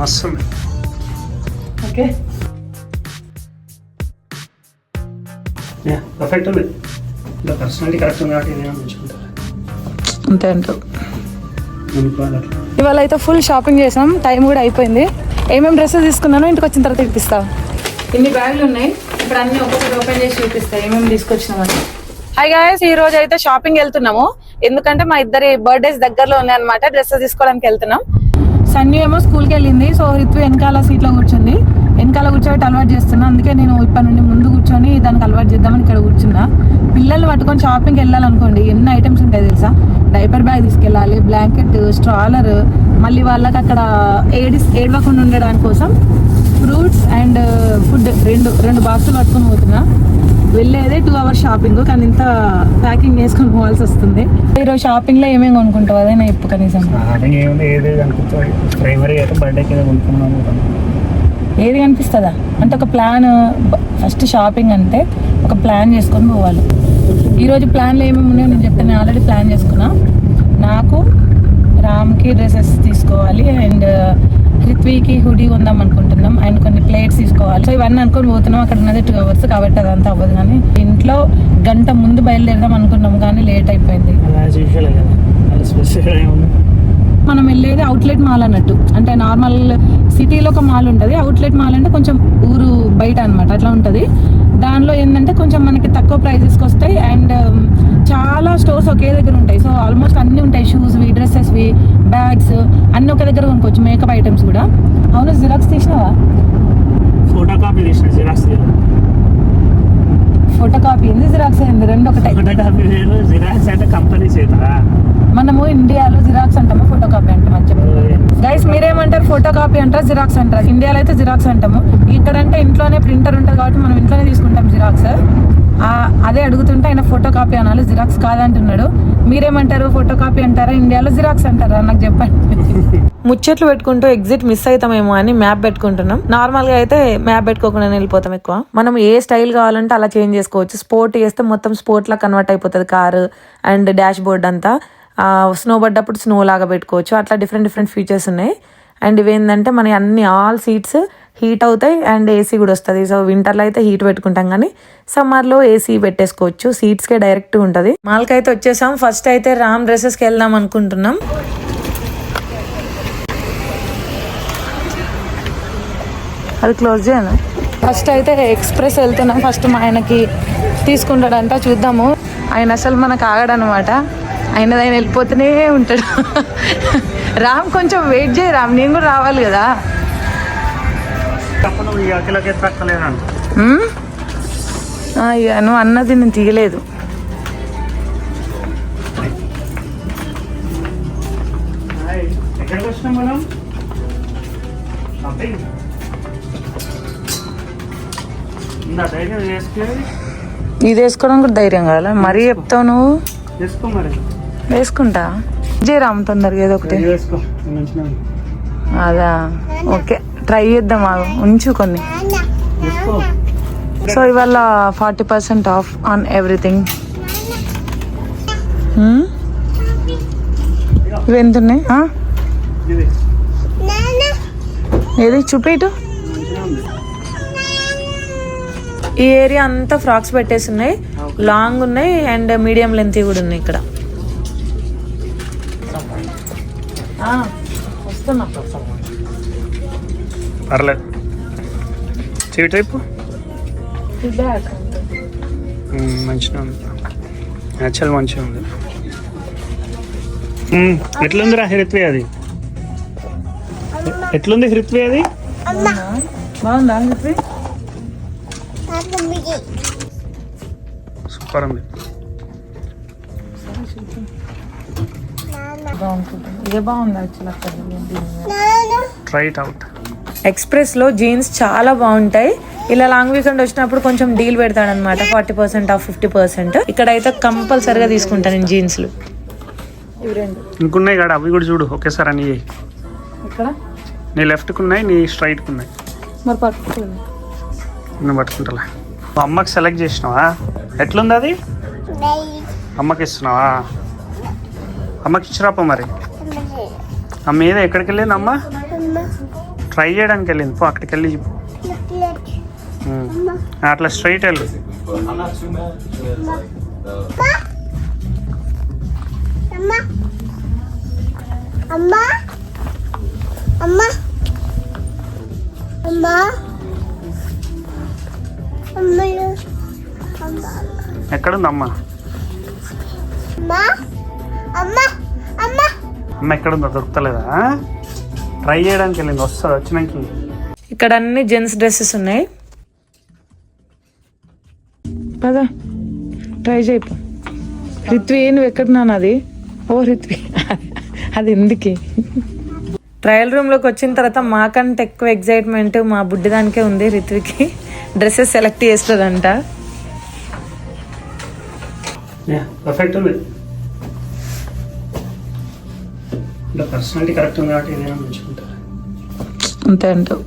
మస్తు ఉంది. Okay perfect ఉంది. ఇంకా పర్సనాలిటీ కరెక్ట్ ఉంది కాబట్టి ఏదైనా మంచిగా అంతే అంటారు. అనుకోవాలి అట్లా. ఇవాళ అయితే ఫుల్ షాపింగ్ చేసాం, టైం కూడా అయిపోయింది. ఏమేమి డ్రెస్సెస్ తీసుకున్నానో ఇంటికి వచ్చిన తర్వాత చూపిస్తా. ఇన్ని బ్యాగులు ఉన్నాయి, ఇప్పుడు అన్ని ఒక్కొక్కటి ఓపెన్ చేసి చూపిస్తా ఏమేమి తీసుకొచ్చినామని. హాయ్ గాయస్, ఈ రోజు అయితే షాపింగ్ వెళ్తున్నాము. ఎందుకంటే మా ఇద్దరి బర్త్డేస్ దగ్గరలో ఉన్నాయి అనమాట. డ్రెస్సెస్ తీసుకోవడానికి వెళ్తున్నాం. సన్నీ ఏమో స్కూల్కి వెళ్ళింది, సో రిత్వి వెనకాల సీట్లో కూర్చుంది. వెనకాల కూర్చోబెట్టి అలవాటు చేస్తున్నా. అందుకే నేను ఇప్పటి నుండి ముందు కూర్చొని దానికి అలవాటు చేద్దామని ఇక్కడ కూర్చున్నా. పిల్లల్ని పట్టుకొని షాపింగ్కి వెళ్ళాలనుకోండి, ఎన్ని ఐటమ్స్ ఉంటాయి తెలుసా. డైపర్ బ్యాగ్ తీసుకెళ్ళాలి, బ్లాంకెట్, స్ట్రాలర్, మళ్ళీ వాళ్ళకి అక్కడ ఏడవకుండా ఉండడానికి కోసం ఫ్రూట్స్ అండ్ ఫుడ్ రెండు బాక్సులు పట్టుకొని పోతున్నా. వెళ్ళేదే 2 hours షాపింగ్, కానీ ఇంత ప్యాకింగ్ చేసుకొని పోవాల్సి వస్తుంది. ఈరోజు షాపింగ్ లో ఏమేమి కొనుక్కుంటావు అదే నా ఇప్పుడు కనీసం ఏది కనిపిస్తుందా అంటే ఒక ప్లాన్. ఫస్ట్ షాపింగ్ అంటే ఒక ప్లాన్ చేసుకొని పోవాలి. ఈరోజు ప్లాన్లో ఏమేమి ఉన్నాయో నేను చెప్తాను. నేను ఆల్రెడీ ప్లాన్ చేసుకున్నా. నాకు రామ్కి డ్రెస్సెస్ తీసుకోవాలి అండ్ రిత్వీకి హుడీ కొందాం అనుకుంటున్నాం అండ్ కొన్ని ప్లేట్స్ తీసుకోవాలి. సో ఇవన్నీ అనుకొని పోతున్నాం. అక్కడ ఉన్నది 2 hours కాబట్టి అదంతా అవ్వదు. కానీ ఇంట్లో గంట ముందు బయలుదేరదాం అనుకున్నాం కానీ లేట్ అయిపోయింది. మనం వెళ్ళేది అవుట్లెట్ మాల్ అన్నట్టు. అంటే నార్మల్ సిటీలో ఒక మాల్ ఉంటుంది, అవుట్లెట్ మాల్ అంటే కొంచెం ఊరు బయట అనమాట. అట్లా ఉంటుంది. దానిలో ఏంటంటే కొంచెం మనకి తక్కువ ప్రైజెస్కి వస్తాయి అండ్ చాలా స్టోర్స్ ఒకే దగ్గర ఉంటాయి. సో ఆల్మోస్ట్ అన్నీ ఉంటాయి, షూస్వి, డ్రెస్సెస్వి, బ్యాగ్స్ అన్నీ ఒక దగ్గర కొనుక్కోవచ్చు. మేకప్ ఐటమ్స్ కూడా. అవును, జిరాక్స్ తీసినావా? ఫోటో కాపీ తీసిన, జిరాక్స్ ఫోటో కాపీ ఏంది, జిరాక్స్ ఏంది, రెండు ఒకటే. జిరాక్స్ అంటే కంపెనీ చేత. మనము ఇండియాలో జిరాక్స్ అంటాము, ఫోటో కాపీ అంటాం అని చెప్పి. గైస్ మీరేమంటారు, ఫోటో కాపీ అంటారా జిరాక్స్ అంటారా? ఇండియాలో అయితే జిరాక్స్ అంటాము. ఇక్కడంటే ఇంట్లోనే ప్రింటర్ ఉంటుంది కాబట్టి మనం ఇంట్లోనే తీసుకుంటాం జిరాక్స్. అదే అడుగుతుంటే ఆయన ఫోటో కాపీ అనాలి, జిరాక్స్ కాదంటున్నాడు. మీరేమంటారు, ఫోటో కాపీ అంటారా ఇండియాలో జిరాక్స్ అంటారా? నాకు చెప్పండి. ముచ్చట్లు పెట్టుకుంటూ ఎగ్జిట్ మిస్ అవుతామేమో అని మ్యాప్ పెట్టుకుంటున్నాం. నార్మల్ గా అయితే మ్యాప్ పెట్టుకోకుండా వెళ్ళిపోతాం ఎక్కువ. మనం ఏ స్టైల్ కావాలంటే అలా చేంజ్ చేసుకోవచ్చు. స్పోర్ట్ చేస్తే మొత్తం స్పోర్ట్ లా కన్వర్ట్ అయిపోతుంది కారు అండ్ డాష్ బోర్డ్ అంతా. స్నో పడ్డప్పుడు స్నో లాగా పెట్టుకోవచ్చు. అట్లా డిఫరెంట్ ఫీచర్స్ ఉన్నాయి. అండ్ ఇవేంటంటే మన అన్ని ఆల్ సీట్స్ హీట్ అవుతాయి అండ్ ఏసీ కూడా వస్తుంది. సో వింటర్లో అయితే హీట్ పెట్టుకుంటాం కానీ సమ్మర్లో ఏసీ పెట్టేసుకోవచ్చు. సీట్స్కే డైరెక్ట్ ఉంటుంది. మాల్కి అయితే వచ్చేసాం. ఫస్ట్ అయితే రామ్ డ్రెస్సెస్కి వెళ్దాం అనుకుంటున్నాం. అది క్లోజ్ చేయను. ఫస్ట్ అయితే ఎక్స్ప్రెస్ వెళ్తున్నాం. ఫస్ట్ మా ఆయనకి తీసుకుంటాడంట, చూద్దాము. ఆయన అసలు మనకు ఆగడనమాట. ఆయన వెళ్ళిపోతూనే ఉంటాడు. రామ్ కొంచెం వెయిట్ చేయి రామ్, నేను కూడా రావాలి కదా. నువ్వు అన్నది నేను తీయలేదు. ఇది వేసుకోవడం కూడా ధైర్యం కావాలా? మరీ చెప్తావు నువ్వు. వేసుకుంటా జయరామ్ తొందరగా ఏదో ఒకటి. అదా ఓకే, ట్రై చేద్దాం. ఉంచు కొన్ని. సో ఇవాళ 40% ఆఫ్ ఆన్ ఎవ్రీథింగ్. ఇవి ఎంత ఉన్నాయి? ఏది చూపేటు. ఈ ఏరియా అంతా ఫ్రాక్స్ పెట్టేసి ఉన్నాయి. లాంగ్ ఉన్నాయి అండ్ మీడియం లెంత్ కూడా ఉన్నాయి ఇక్కడ. వస్తున్నా. పర్లేదు, చెవి టైపు మంచిగా ఉంది. యాక్చువల్ మంచిగా ఉంది. ఎట్లుందిరా హృత్వి? అది ఎట్లుంది హృత్వి? అది బాగుందా హృత్వి? సూపర్ ఉంది. ఇదే బాగుంది actual. Try it out. Express లో జీన్స్ చాలా బాగుంటాయి. ఇలా లాంగ్ వీకెండ్ వచ్చినప్పుడు కొంచెం డీల్ పెడతాడనమాట. 40% ఆఫ్ 50%. ఇక్కడైతే కంపల్సరిగా తీసుకుంటాను నేను జీన్స్లు. ఇవి రెండు ఇంకున్నాయి కదా, అవి కూడా చూడు ఒకేసారి. అని ఇక్కడ నీ లెఫ్ట్కి ఉన్నాయి, నీ స్ట్రైట్కి ఉన్నాయి. మరి పట్టుకోండి, నేను పట్టుకుంటా. అమ్మకి సెలెక్ట్ చేసినావా? ఎట్లుంది అది? అమ్మకి ఇస్తున్నావా? అమ్మకి ఇచ్చిరాప మరి. అమ్మ ఏదో ఎక్కడికి వెళ్ళింది అమ్మ? ట్రై చేయడానికి వెళ్ళింది పో, అక్కడికి వెళ్ళి చెప్పు. అట్లా స్ట్రైట్ వెళ్ళు. ఎక్కడుంది అమ్మ? అమ్మ ఎక్కడుందో దొరుకుతలేదా? ట్రై చేయడానికి వెళ్ళింది, వస్తుంది వచ్చినాక. ఇక్కడ అన్ని జెంట్స్ డ్రెస్సెస్ ఉన్నాయి కదా, ట్రై చేయపో. రిత్వి నువ్వు ఎక్కడున్నాను? అది ఓ రిత్వి అది ఎందుకు? ట్రయల్ రూమ్లోకి వచ్చిన తర్వాత మాకంటే ఎక్కువ ఎగ్జైట్మెంట్ మా బుడ్డిదానికే ఉంది. రిత్వికి డ్రెస్సెస్ సెలెక్ట్ చేస్తుందంట. పర్ఫెక్ట్ ఉంది, అంటే పర్సనాలిటీ కరెక్ట్ ఉంది కాబట్టి ఏదైనా మంచిగుంటారు అంతే అంటావు.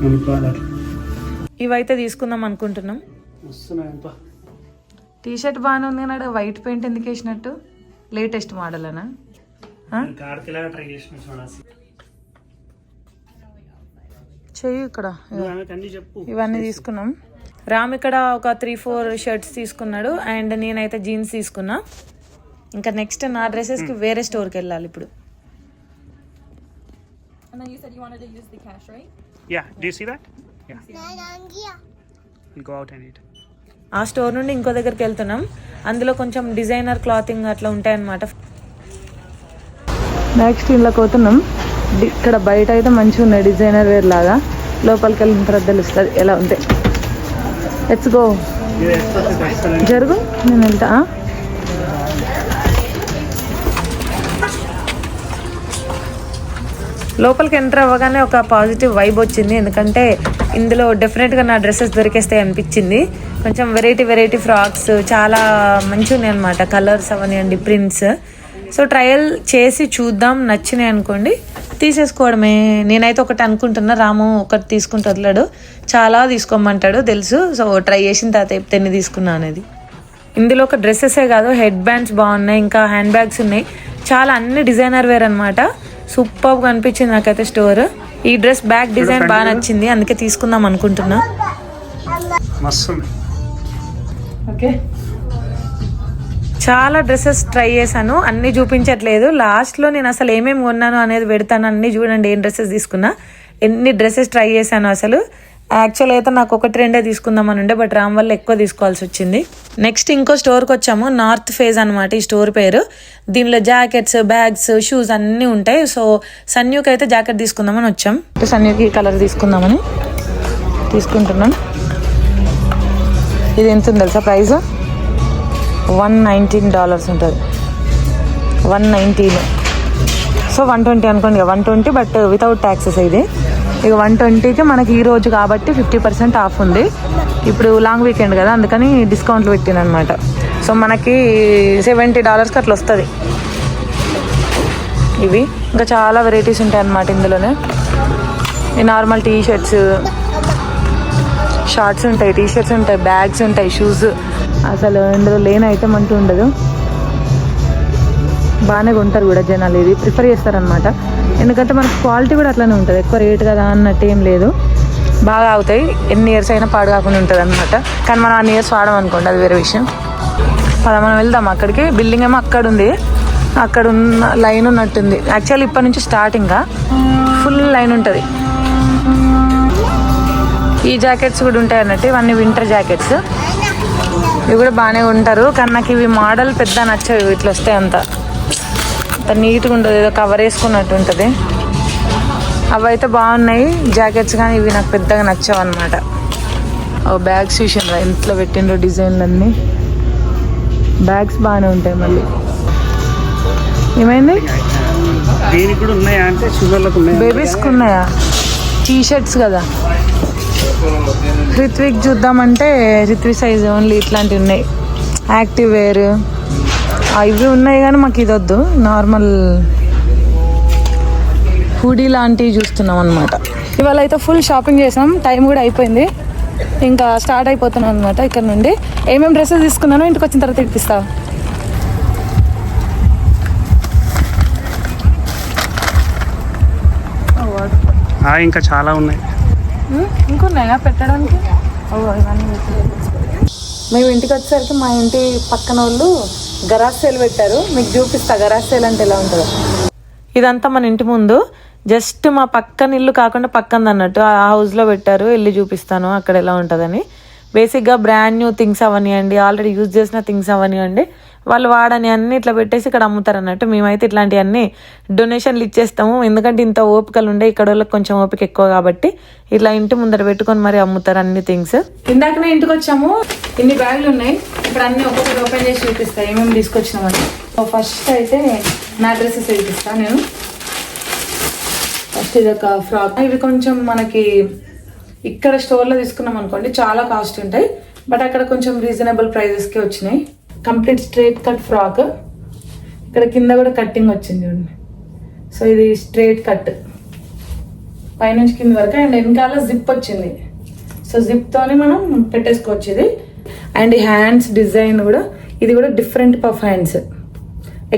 అనుకోవాలి అట్లా. ఇవైతే తీసుకుందాం అనుకుంటున్నాం. వస్తున్నాయంపా. టీషర్ట్ బాగానే ఉంది కానీ వైట్ పెయింట్ ఎందుకు వేసినట్టు? లేటెస్ట్ మోడల్ అనా? కార్తిలాగా ట్రై చేసిన చూడాలి. చెయ్యి ఇక్కడ. అన్నీ చెప్పు. ఇవన్నీ తీసుకున్నాం. రామ్ ఇక్కడ ఒక 3-4 షర్ట్స్ తీసుకున్నాడు అండ్ నేనైతే జీన్స్ తీసుకున్నా. ఇంకా నెక్స్ట్ నా డ్రెస్సెస్కి వేరే స్టోర్కి వెళ్ళాలి ఇప్పుడు. ఆ స్టోర్ నుండి ఇంకో దగ్గరికి వెళ్తున్నాం. అందులో కొంచెం డిజైనర్ క్లాతింగ్ అట్లా ఉంటాయన్నమాట. నెక్స్ట్ ఇంట్లోకి పోతున్నాం. ఇక్కడ బయట అయితే మంచిగా ఉన్నాయి డిజైనర్ వేర్ లాగా. లోపలికి వెళ్ళిన తర్వాత తెలుస్తుంది ఎలా ఉంటాయి. Let's go. జరుగు, నేను వెళ్తా. లోపలికి ఎంటర్ అవ్వగానే ఒక పాజిటివ్ వైబ్ వచ్చింది. ఎందుకంటే ఇందులో డెఫినెట్గా నా డ్రెస్సెస్ దొరికేస్తాయి అనిపించింది. కొంచెం వెరైటీ ఫ్రాక్స్ చాలా మంచిగా ఉన్నాయి అనమాట. కలర్స్ అవనివ్వండి, ప్రింట్స్. సో ట్రయల్ చేసి చూద్దాం, నచ్చినాయి అనుకోండి తీసేసుకోవడమే. నేనైతే ఒకటి అనుకుంటున్నా, రాము ఒకటి తీసుకుంటూ వదలడు, చాలా తీసుకోమంటాడు తెలుసు. సో ట్రై చేసిన తర్వాత ఎన్ని తీసుకున్నా అనేది. ఇందులో ఒక డ్రెస్సెసే కాదు, హెడ్ బ్యాండ్స్ బాగున్నాయి, ఇంకా హ్యాండ్ బ్యాగ్స్ ఉన్నాయి. చాలా అన్ని డిజైనర్ వేర్ అనమాట. సూపర్గా అనిపించింది నాకైతే స్టోర్. ఈ డ్రెస్ బ్యాక్ డిజైన్ బాగా నచ్చింది, అందుకే తీసుకుందాం అనుకుంటున్నా. ఓకే, చాలా డ్రెస్సెస్ ట్రై చేశాను, అన్నీ చూపించట్లేదు. లాస్ట్లో నేను అసలు ఏమేమి కొన్నాను అనేది పెడతాను. అన్నీ చూడండి ఏం డ్రెస్సెస్ తీసుకున్నా, ఎన్ని డ్రెస్సెస్ ట్రై చేశాను అసలు. యాక్చువల్ అయితే నాకు 1-2 తీసుకుందామని ఉండే, బట్ రామ్ వల్ల ఎక్కువ తీసుకోవాల్సి వచ్చింది. నెక్స్ట్ ఇంకో స్టోర్కి వచ్చాము, నార్త్ ఫేజ్ అనమాట ఈ స్టోర్ పేరు. దీనిలో జాకెట్స్, బ్యాగ్స్, షూస్ అన్నీ ఉంటాయి. సో సన్యూకి అయితే జాకెట్ తీసుకుందామని వచ్చాం. సన్యూకి ఈ కలర్ తీసుకుందామని తీసుకుంటున్నాం. ఇది ఎంత ఉంది తెలుసా ప్రైస్? $119 ఉంటుంది. 119, సో 120 అనుకోండి. 120 బట్ వితౌట్ ట్యాక్సెస్. ఇది ఇక 120కి మనకి ఈ రోజు కాబట్టి 50% ఆఫ్ ఉంది. ఇప్పుడు లాంగ్ వీకెండ్ కదా, అందుకని డిస్కౌంట్లు పెట్టింది అనమాట. సో మనకి $70కి అట్లా వస్తుంది. ఇవి ఇంకా చాలా వెరైటీస్ ఉంటాయి అన్నమాట ఇందులోనే. ఈ నార్మల్ టీ షర్ట్స్, షార్ట్స్ ఉంటాయి, టీ షర్ట్స్ ఉంటాయి, బ్యాగ్స్ ఉంటాయి, షూస్. అసలు ఇందులో లేని ఐటమ్ అంటూ ఉండదు. బాగానే కొంటారు కూడా జనాలు, ఇది ప్రిఫర్ చేస్తారనమాట. ఎందుకంటే మనకు క్వాలిటీ కూడా అట్లానే ఉంటుంది, ఎక్కువ రేట్ కదా అన్నట్టు ఏం లేదు. బాగా అవుతాయి, ఎన్ని ఇయర్స్ అయినా పాడు కాకుండా ఉంటుంది అనమాట. కానీ మనం అన్ని ఇయర్స్ వాడడం అనుకోండి, అది వేరే విషయం. మనం వెళ్దాం అక్కడికి. బిల్డింగ్ ఏమో అక్కడ ఉంది, అక్కడ ఉన్న లైన్ ఉన్నట్టుంది. యాక్చువల్లీ ఇప్పటి నుంచి స్టార్టింగ్గా ఫుల్ లైన్ ఉంటుంది. ఈ జాకెట్స్ కూడా ఉంటాయి అన్నట్టు, ఇవన్నీ వింటర్ జాకెట్స్. ఇవి కూడా బాగానే ఉంటారు, కానీ నాకు ఇవి మోడల్ పెద్ద నచ్చవు. ఇట్లా వస్తాయి అంత నీట్గా ఉంటుంది, ఏదో కవర్ వేసుకున్నట్టు ఉంటుంది. అవి అయితే బాగున్నాయి జాకెట్స్, కానీ ఇవి నాకు పెద్దగా నచ్చవు అనమాట. బ్యాగ్స్ చూసిండ్రా ఇంట్లో పెట్టిండ్రు డిజైన్లన్నీ. బ్యాగ్స్ బాగానే ఉంటాయి. మళ్ళీ ఏమైంది? బేబీస్కి ఉన్నాయా? టీ షర్ట్స్ కదా. రిత్విక్ చూద్దామంటే రిత్విక్ సైజ్ ఓన్లీ ఇట్లాంటివి ఉన్నాయి. యాక్టివ్ వేర్ ఇవి ఉన్నాయి, కానీ మాకు ఇది వద్దు. నార్మల్ హుడీ లాంటివి చూస్తున్నాం అనమాట. ఇవాళ అయితే ఫుల్ షాపింగ్ చేసాం, టైం కూడా అయిపోయింది. ఇంకా స్టార్ట్ అయిపోతున్నాం అనమాట ఇక్కడ నుండి. ఏమేమి డ్రెస్సెస్ తీసుకున్నానో ఇంటికి వచ్చిన తర్వాత ఇప్పిస్తా. ఇంకా చాలా ఉన్నాయి. ఇంకున్నాయా పెట్టడానికి? ఓ ఇవన్నీ మేము ఇంటికి వచ్చేసరికి మా ఇంటి పక్కన వాళ్ళు గరాజ్ సేల్ పెట్టారు. మీకు చూపిస్తా గరాజ్ సేల్ అంటే ఎలా ఉంటుందో. ఇదంతా మన ఇంటి ముందు, జస్ట్ మా పక్కన ఇల్లు కాకుండా పక్కన అన్నట్టు ఆ హౌస్లో పెట్టారు. వెళ్ళి చూపిస్తాను అక్కడ ఎలా ఉంటుందని. బేసిక్గా బ్రాండ్ న్యూ థింగ్స్ అవనివ్వండి, ఆల్రెడీ యూజ్ చేసిన థింగ్స్ అవనివ్వండి, వాళ్ళు వాడని అన్ని ఇట్లా పెట్టేసి ఇక్కడ అమ్ముతారు అన్నట్టు. మేమైతే ఇట్లాంటివన్నీ డొనేషన్లు ఇచ్చేస్తాము, ఎందుకంటే ఇంత ఓపికలు ఉండే ఇక్కడ వాళ్ళకి కొంచెం ఓపిక ఎక్కువ కాబట్టి ఇట్లా ఇంటి ముందర పెట్టుకొని మరి అమ్ముతారు అన్ని థింగ్స్. ఇందాకనే ఇంటికి వచ్చాము, ఇన్ని బ్యాగులు ఉన్నాయి. ఇప్పుడు అన్ని ఒక్కొక్కటి ఓపెన్ చేసి చూపిస్తాయి ఏమేమి తీసుకొచ్చినామని. ఫస్ట్ అయితే నా డ్రెస్సెస్ చూపిస్తాను నేను. ఫస్ట్ ఇది ఒక ఫ్రాక్. ఇవి కొంచెం మనకి ఇక్కడ స్టోర్లో తీసుకున్నాం అనుకోండి చాలా కాస్ట్ ఉంటాయి, బట్ అక్కడ కొంచెం రీజనబుల్ ప్రైజెస్కి వచ్చినాయి. కంప్లీట్ స్ట్రైట్ కట్ ఫ్రాక్, ఇక్కడ కింద కూడా కట్టింగ్ వచ్చింది చూడండి. సో ఇది స్ట్రైట్ కట్ పైనుంచి కింద వరకు, అండ్ వెనకాల జిప్ వచ్చింది. సో జిప్తోనే మనం పెట్టేసుకోవచ్చు ఇది. అండ్ ఈ హ్యాండ్స్ డిజైన్ కూడా, ఇది కూడా డిఫరెంట్ పఫ్ హ్యాండ్స్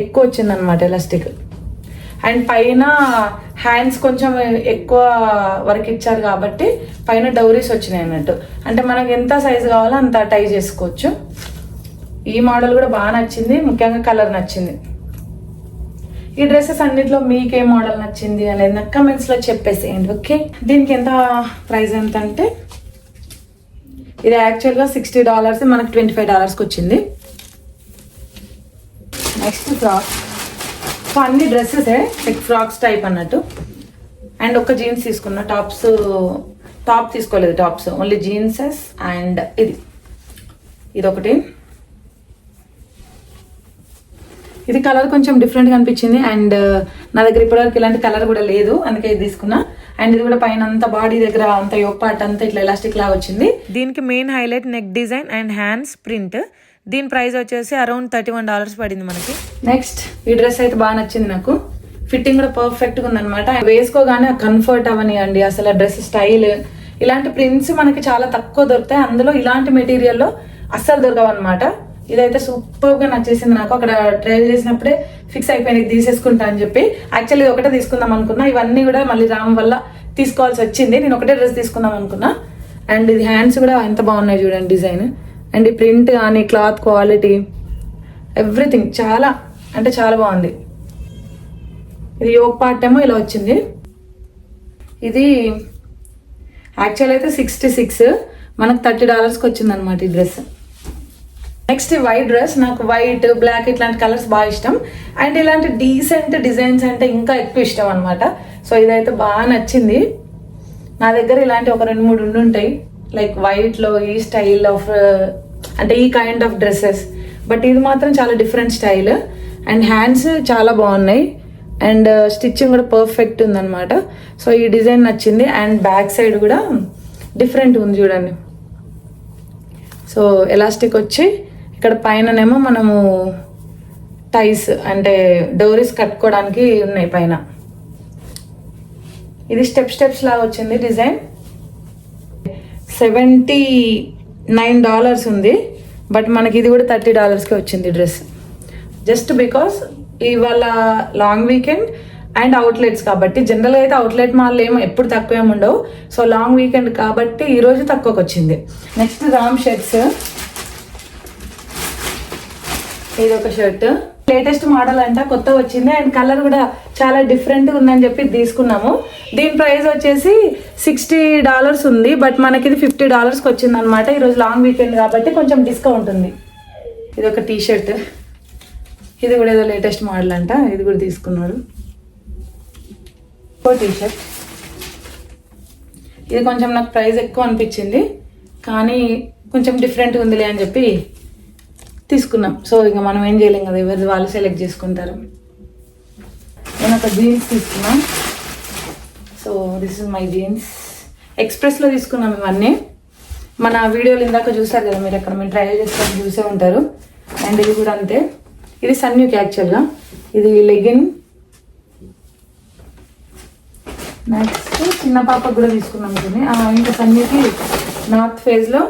ఎక్కువ వచ్చింది అనమాట ఎలాస్టిక్. అండ్ పైన హ్యాండ్స్ కొంచెం ఎక్కువ వర్క్ ఇచ్చారు కాబట్టి పైన డౌరీస్ వచ్చినాయి అన్నట్టు. అంటే మనకి ఎంత సైజు కావాలో అంత టై చేసుకోవచ్చు. ఈ మోడల్ కూడా బాగా నచ్చింది, ముఖ్యంగా కలర్ నచ్చింది. ఈ డ్రెస్సెస్ అన్నిట్లో మీకు ఏ మోడల్ నచ్చింది అనేది నాకు కమెంట్స్లో చెప్పేసేయండి, ఓకే. దీనికి ఎంత ప్రైస్ ఎంత అంటే, ఇది యాక్చువల్గా $60, మనకు $25కి వచ్చింది. Next frock. సో అన్ని డ్రెస్సెసే లైక్ ఫ్రాక్స్ టైప్ అన్నట్టు. అండ్ ఒక జీన్స్ తీసుకున్నా, టాప్ తీసుకోలేదు, టాప్స్ ఓన్లీ జీన్సెస్. అండ్ ఇది ఒకటి. ఇది కలర్ కొంచెం డిఫరెంట్గా అనిపించింది, అండ్ నా దగ్గర ఇప్పటివరకు ఇలాంటి కలర్ కూడా లేదు, అందుకే ఇది తీసుకున్నా. అండ్ ఇది కూడా పైన అంతా బాడీ దగ్గర అంత యోక్ పార్ట్ అంతా ఇట్లా ఎలాస్టిక్ లాగా వచ్చింది. దీనికి main highlight neck design and hands print. దీని ప్రైస్ వచ్చేసి అరౌండ్ $31 పడింది మనకి. నెక్స్ట్ ఈ డ్రెస్ అయితే బాగా నచ్చింది నాకు, ఫిట్టింగ్ కూడా పర్ఫెక్ట్గా ఉందన్నమాట. వేసుకోగానే కంఫర్ట్ అవనివ్వండి, అసలు డ్రెస్ స్టైల్, ఇలాంటి ప్రింట్స్ మనకి చాలా తక్కువ దొరుకుతాయి. అందులో ఇలాంటి మెటీరియల్లో అస్సలు దొరకవు అనమాట. ఇదైతే సూపర్గా నచ్చేసింది నాకు. అక్కడ ట్రైల్ చేసినప్పుడే ఫిక్స్ అయిపోయింది తీసేసుకుంటా అని చెప్పి. యాక్చువల్లీ ఇది ఒకటే తీసుకుందాం అనుకున్నా, ఇవన్నీ కూడా మళ్ళీ రామ్ వల్ల తీసుకోవాల్సి వచ్చింది. నేను ఒకటే డ్రెస్ తీసుకుందాం అనుకున్నా. అండ్ ఇది హ్యాండ్స్ కూడా ఎంత బాగున్నాయి చూడండి డిజైన్. అండ్ ఈ ప్రింట్ కానీ క్లాత్ క్వాలిటీ ఎవ్రీథింగ్ చాలా అంటే చాలా బాగుంది. ఇది యోక్ పార్ట్ ఏమో ఇలా వచ్చింది. ఇది యాక్చువల్ అయితే 66, మనకు $30కి వచ్చింది అనమాట ఈ డ్రెస్. Next white dress. నాకు వైట్, బ్లాక్ ఇట్లాంటి కలర్స్ బాగా ఇష్టం. అండ్ ఇలాంటి డీసెంట్ డిజైన్స్ అంటే ఇంకా ఎక్కువ ఇష్టం అనమాట. సో ఇదైతే బాగా నచ్చింది. నా దగ్గర ఇలాంటి ఒక 2-3 ఉండుంటాయి, లైక్ వైట్లో ఈ స్టైల్ ఆఫ్ అంటే ఈ కైండ్ ఆఫ్ డ్రెస్సెస్. బట్ ఇది మాత్రం చాలా డిఫరెంట్ స్టైల్. అండ్ హ్యాండ్స్ చాలా బాగున్నాయి, అండ్ స్టిచ్చింగ్ కూడా పర్ఫెక్ట్ ఉందన్నమాట. సో ఈ డిజైన్ నచ్చింది. అండ్ బ్యాక్ సైడ్ కూడా డిఫరెంట్ ఉంది చూడండి. సో ఎలాస్టిక్ వచ్చి ఇక్కడ పైననేమో మనము టైస్ అంటే డోరీస్ కట్టుకోవడానికి ఉన్నాయి పైన. ఇది స్టెప్స్ లాగా వచ్చింది డిజైన్. $79 ఉంది, బట్ మనకి ఇది కూడా $30కి వచ్చింది డ్రెస్. జస్ట్ బికాస్ ఇవాళ లాంగ్ వీకెండ్ అండ్ అవుట్లెట్స్ కాబట్టి. జనరల్గా అయితే అవుట్లెట్ మాల్ ఏమో ఎప్పుడు తక్కువ ఏమి ఉండవు. సో లాంగ్ వీకెండ్ కాబట్టి ఈరోజు తక్కువకి వచ్చింది. Next Ram shirts. ఇది ఒక షర్ట్, లేటెస్ట్ మోడల్ అంట, కొత్త వచ్చింది. అండ్ కలర్ కూడా చాలా డిఫరెంట్గా ఉందని చెప్పి తీసుకున్నాము. దీని ప్రైస్ వచ్చేసి $60 ఉంది, బట్ మనకి ఇది $50కి వచ్చింది అనమాట. ఈరోజు లాంగ్ వీకెండ్ కాబట్టి కొంచెం డిస్కౌంట్ ఉంది. ఇది ఒక టీ షర్ట్, ఇది కూడా ఏదో లేటెస్ట్ మోడల్ అంట, ఇది కూడా తీసుకున్నాడు. టీ షర్ట్ ఇది కొంచెం నాకు ప్రైస్ ఎక్కువ అనిపించింది, కానీ కొంచెం డిఫరెంట్గా ఉందిలే అని చెప్పి తీసుకున్నాం. సో ఇంకా మనం ఏం చేయలేం కదా, ఎవరిది వాళ్ళు సెలెక్ట్ చేసుకుంటారు. నేను ఒక జీన్స్ తీసుకున్నా. So this is my jeans. ఎక్స్ప్రెస్లో తీసుకున్నాం ఇవన్నీ. మన వీడియోలు ఇందాక చూసారు కదా మీరు, అక్కడ మీరు ట్రయల్ చేసుకొని చూసే ఉంటారు. అండ్ ఇది కూడా అంతే, ఇది సన్యూకి యాక్చువల్గా. ఇది లెగిన్. నెక్స్ట్ చిన్న పాపకు కూడా తీసుకున్నాం కొన్ని. ఇంకా సన్యూకి నార్త్ ఫేజ్లో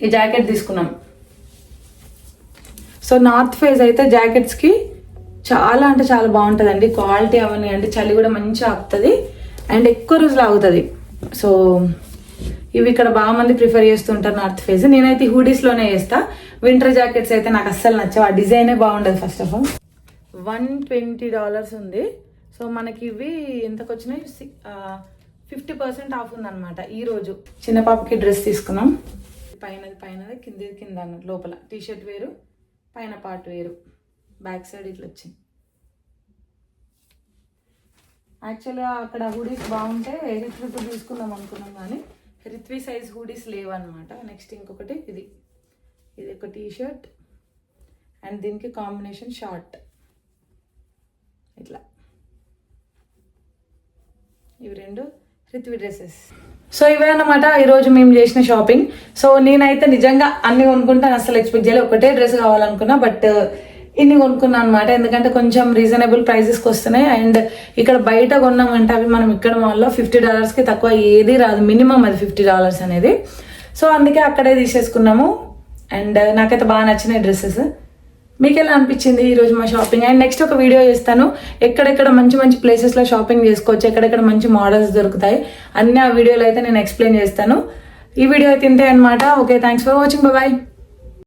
ఈ జాకెట్ తీసుకున్నాం. సో నార్త్ ఫేజ్ అయితే జాకెట్స్కి చాలా అంటే చాలా బాగుంటుందండి, క్వాలిటీ అవన్నీ. అంటే చలి కూడా మంచిగా ఆపుతుంది. అండ్ ఎక్కువ రోజులు ఆగుతుంది. సో ఇవి ఇక్కడ బాగా మంది ప్రిఫర్ చేస్తుంటారు నార్త్ ఫేస్. నేనైతే హూడీస్లోనే చేస్తా. వింటర్ జాకెట్స్ అయితే నాకు అస్సలు నచ్చవు, ఆ డిజైనే బాగుండదు. ఫస్ట్ ఆఫ్ ఆల్ $120 ఉంది. సో మనకి ఇవి ఎంతకు వచ్చినాయి, 50% ఆఫ్ ఉందన్నమాట ఈరోజు. చిన్న పాపకి డ్రెస్ తీసుకున్నాం. పైనది కింద అన్నట్టు, లోపల టీషర్ట్ వేరు, పైన పార్ట్ వేరు, బ్యాక్ సైడ్ ఇట్లా వచ్చింది. యాక్చువల్గా అక్కడ హూడీస్ బాగుంటే రిత్వి తీసుకుందాం అనుకున్నాం, కానీ రిత్వి సైజ్ హూడీస్ లేవన్నమాట. నెక్స్ట్ ఇంకొకటి ఇది ఒక టీషర్ట్ అండ్ దీనికి కాంబినేషన్ షార్ట్, ఇట్లా ఇవి 2 రిత్వి డ్రెస్సెస్. సో ఇవే అన్నమాట ఈరోజు మేము చేసిన షాపింగ్. సో నేనైతే నిజంగా అన్ని కొనుక్కుంటాను, అసలు ఎక్స్పెక్ట్ చేయలేదు. ఒకటే డ్రెస్ కావాలనుకున్నా, బట్ ఇన్ని కొనుక్కున్నాను అనమాట. ఎందుకంటే కొంచెం రీజనబుల్ ప్రైజెస్కి వస్తున్నాయి. అండ్ ఇక్కడ బయట కొన్నామంటే అవి మనం ఇక్కడ మాల్లో $50కి తక్కువ ఏది రాదు, మినిమం అది $50 అనేది. సో అందుకే అక్కడే తీసేసుకున్నాము. అండ్ నాకైతే బాగా నచ్చినాయి డ్రెస్సెస్. మీకు ఎలా అనిపించింది ఈరోజు మా షాపింగ్? అండ్ నెక్స్ట్ ఒక వీడియో చేస్తాను, ఎక్కడెక్కడ మంచి మంచి ప్లేసెస్లో షాపింగ్ చేసుకోవచ్చు, ఎక్కడెక్కడ మంచి మోడల్స్ దొరుకుతాయి అన్ని ఆ వీడియోలో అయితే నేను ఎక్స్ప్లెయిన్ చేస్తాను. ఈ వీడియో అయితే ఇంతే అనమాట. Okay, thanks for watching, bye.